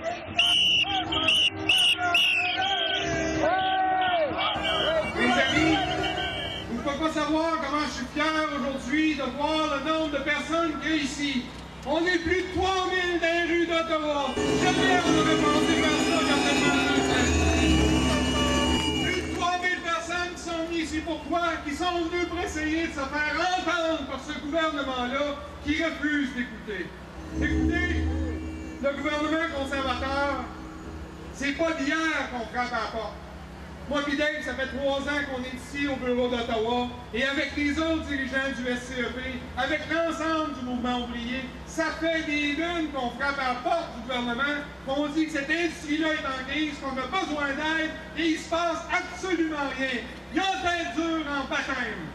Mes amis, vous ne pouvez pas savoir comment je suis fier aujourd'hui de voir le nombre de personnes qu'il y a ici. On est plus de 3000 dans les rues d'Ottawa. Jamais on n'aurait pensé faire ça il y a tellement de temps. Plus de 3000 personnes qui sont venues ici pour quoi? Qui sont venues pour essayer de se faire entendre par ce gouvernement-là qui refuse d'écouter. Écoutez, le gouvernement conservateur, c'est pas d'hier qu'on frappe à la porte. Moi et Dave, ça fait 3 ans qu'on est ici au bureau d'Ottawa et avec les autres dirigeants du SCEP, avec l'ensemble du mouvement ouvrier, ça fait des lunes qu'on frappe à la porte du gouvernement, qu'on dit que cette industrie-là est en crise, qu'on a besoin d'aide et il se passe absolument rien. Il y a tête dure en baptême.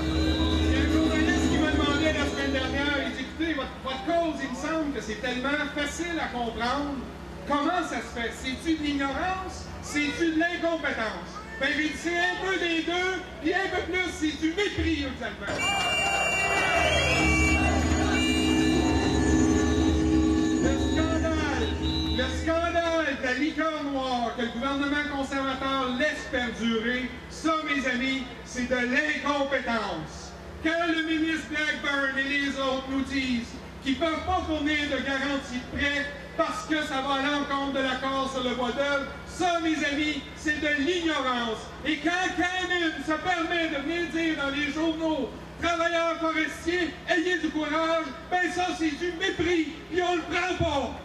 Il y a un journaliste qui m'a demandé la semaine dernière, il dit, écoutez, votre cause, il me semble que c'est tellement facile à comprendre. Comment ça se fait? C'est-tu de l'ignorance? C'est-tu de l'incompétence? Ben, c'est un peu des deux, puis un peu plus, c'est du mépris, exactement. Le scandale de la liqueur noire que le gouvernement conservateur laisse perdurer, ça, mes amis, c'est de l'incompétence. Quand le ministre Blackburn et les autres nous disent qu'ils ne peuvent pas fournir de garantie de prêt parce que ça va à l'encontre de l'accord sur le bois d'œuvre, ça, mes amis, c'est de l'ignorance. Et quand Cannon se permet de venir dire dans les journaux « Travailleurs forestiers, ayez du courage », ben ça, c'est du mépris, et on le prend pas.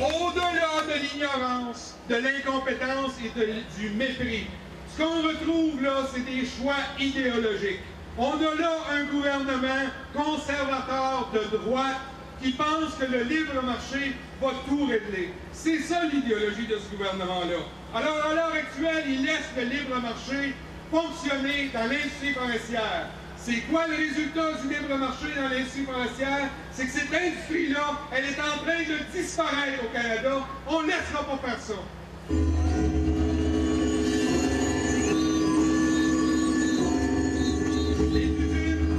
Au-delà de l'ignorance, de l'incompétence et du mépris, ce qu'on retrouve là, c'est des choix idéologiques. On a là un gouvernement conservateur de droite qui pense que le libre marché va tout régler. C'est ça l'idéologie de ce gouvernement-là. Alors, à l'heure actuelle, il laisse le libre marché fonctionner dans l'industrie forestière. C'est quoi le résultat du libre marché dans l'industrie forestière? C'est que cette industrie-là, elle est en train de disparaître au Canada. On ne laissera pas faire ça.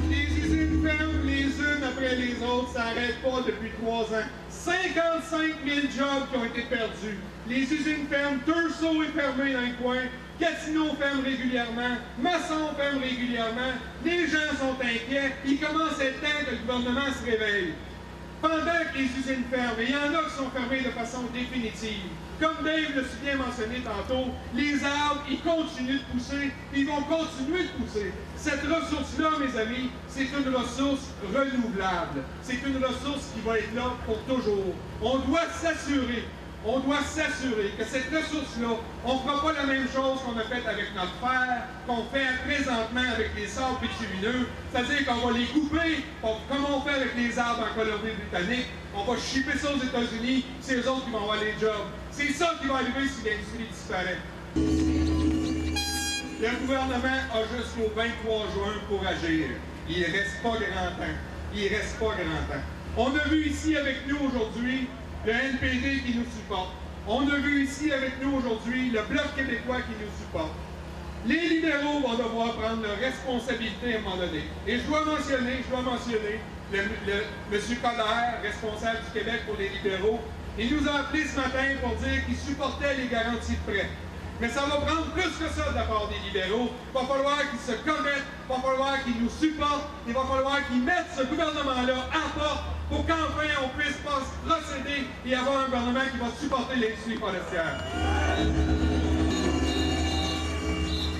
Les usines ferment les unes après les autres, ça n'arrête pas depuis 3 ans. 55 000 jobs qui ont été perdus. Les usines ferment, Turso est fermé dans le coin, Gatineau ferme régulièrement, Masson ferme régulièrement, les gens sont inquiets, il commence à être temps que le gouvernement se réveille. Pendant que les usines ferment, il y en a qui sont fermées de façon définitive. Comme Dave l'a si bien mentionné tantôt, les arbres, ils continuent de pousser, ils vont continuer de pousser. Cette ressource-là, mes amis, c'est une ressource renouvelable. C'est une ressource qui va être là pour toujours. On doit s'assurer que cette ressource-là, on ne fera pas la même chose qu'on a fait avec notre fer, qu'on fait présentement avec les sables bitumineux, c'est-à-dire qu'on va les couper, comme on fait avec les arbres en Colombie-Britannique, on va shipper ça aux États-Unis, c'est eux autres qui vont avoir les jobs. C'est ça qui va arriver si l'industrie disparaît. Le gouvernement a jusqu'au 23 juin pour agir. Il ne reste pas grand temps. Il ne reste pas grand temps. On a vu ici avec nous aujourd'hui le NPD qui nous supporte. On a vu ici avec nous aujourd'hui le Bloc québécois qui nous supporte. Les libéraux vont devoir prendre leurs responsabilités à un moment donné. Et je dois mentionner M. Coderre, responsable du Québec pour les libéraux, il nous a appelé ce matin pour dire qu'il supportait les garanties de prêt. Mais ça va prendre plus que ça de la part des libéraux. Il va falloir qu'ils se commettent, il va falloir qu'ils nous supportent, il va falloir qu'ils mettent ce gouvernement-là à porte pour qu'enfin on puisse procéder et avoir un gouvernement qui va supporter l'industrie forestière.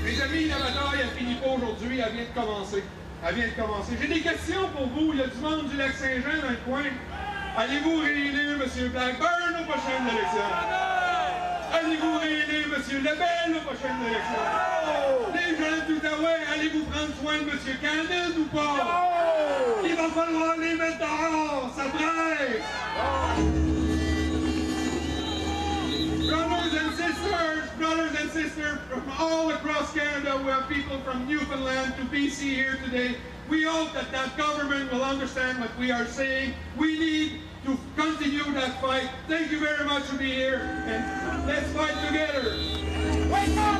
Mes amis, la bataille, elle finit pas aujourd'hui, elle vient de commencer. Elle vient de commencer. J'ai des questions pour vous. Il y a du monde du Lac-Saint-Jean dans le coin. Allez-vous réélire M. Blackburn aux prochaines élections? Allez-vous réélire M. Lebel aux prochaines élections? Les gens d'Outaouais, allez-vous prendre soin de M. Cannon ou pas? Il va falloir les mettre dehors, ça presse! Brothers and sisters from all across Canada, we have people from Newfoundland to BC here today. We hope that that government will understand what we are saying. We need to continue that fight. Thank you very much for being here, and let's fight together. Wake up!